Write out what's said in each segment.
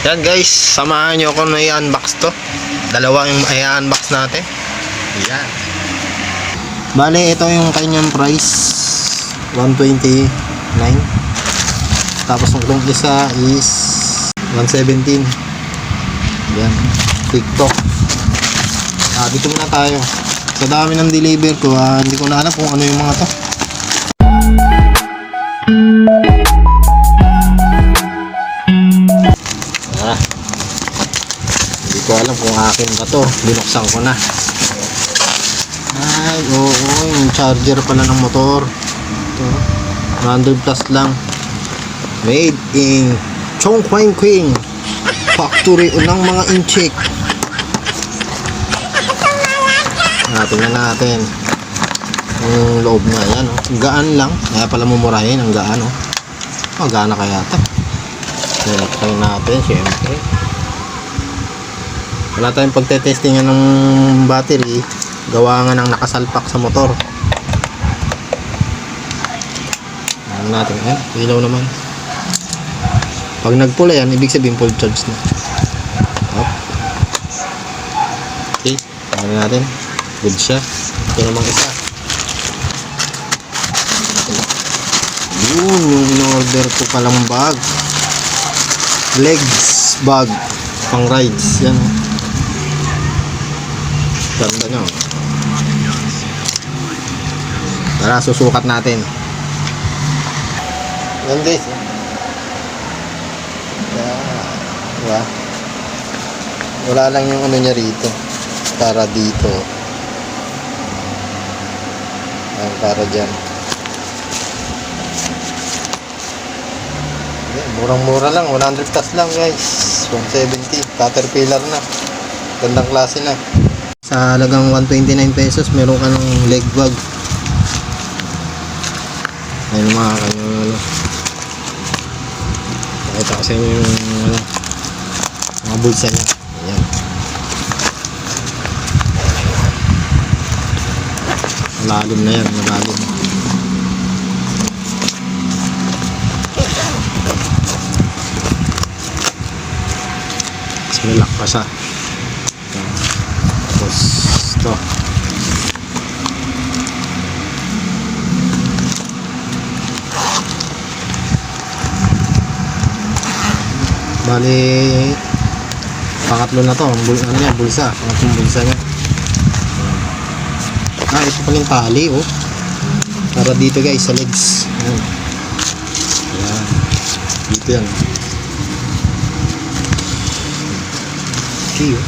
Yan guys, samahan nyo ako na i-unbox to. Dalawa yung i-unbox natin. Yan. Bale, ito yung kanyang price, 129. Tapos yung isa is 117. Yan, TikTok. Dito muna tayo. Sa dami ng deliver ko, hindi ko na alam kung ano yung mga to. Hindi ko alam kung akin ba to. Binuksan ko na. Ay, oo, yung charger pala ng motor. Ito, 100 plus lang. Made in Chongqing factory ng mga incheck. Tingnan natin yung loob na yan, oh. Gaan lang, kaya pala mumurahin ang gaan, oh. Gaan na kaya ito. Try natin syempre. Wala tayong pagtetestingan ng battery, gawa nga ng nakasalpak sa motor. Tingnan natin, ilaw naman. Pag nagpula yan, ibig sabihin full charge na. Okay, tingnan natin. Good siya. Ito namang isa. Yun, yung in-order ko palang bag. Legs bag. Pang rides. Yan. Ganda nyo. Tara, susukat natin. Yan guys. Diba? Wala lang yung ano niya rito. Para dito. Para dyan. Murang-mura lang, 100 plus lang guys, 170. Caterpillar na, gandang klase na. Sa halagang 129 pesos meron ka ng leg bag. Ayun mga kanyang ano, nakita ko sa inyo yung ano, mga bulsa nya. Ayan, malalim na yan, malalim. Mas milak pa siya. Tapos ito, bali pangatlo na to, ano yan, bulsa, pangatlong bulsa nya. Ito pa yung tali, oh. Para dito guys, sa legs. Ayan. Ayan. Dito yan. Okay, oh.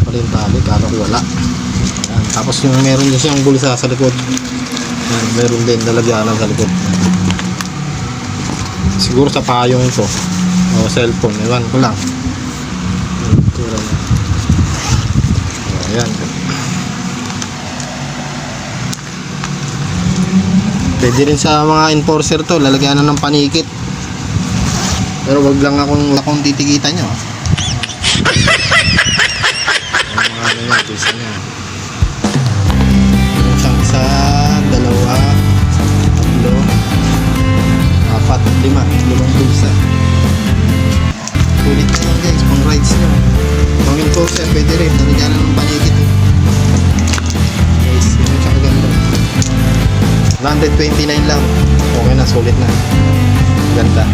Para yung tali, kala ko wala. Ayan. Tapos yung meron din siyang bulsa sa likod. Ayan. Meron din lalagyanan sa likod. Siguro sa payong ito. O cellphone, ewan ko lang. Ayan. Pwede rin sa mga enforcer to, lalagyan na ng panikit. Pero wag lang akong titikitan nyo. Ang mga ano nyo, tulsa nyo. Isang isa, dalawa, tatlo, apat, limang tulsa. Kulit nyo lang guys, pang rides nyo. Pang enforcer, pwede rin, lalagyan na ng panikit. Guys, yun siya kaganda. 129 lang. Okay na, sulit na. Ganda.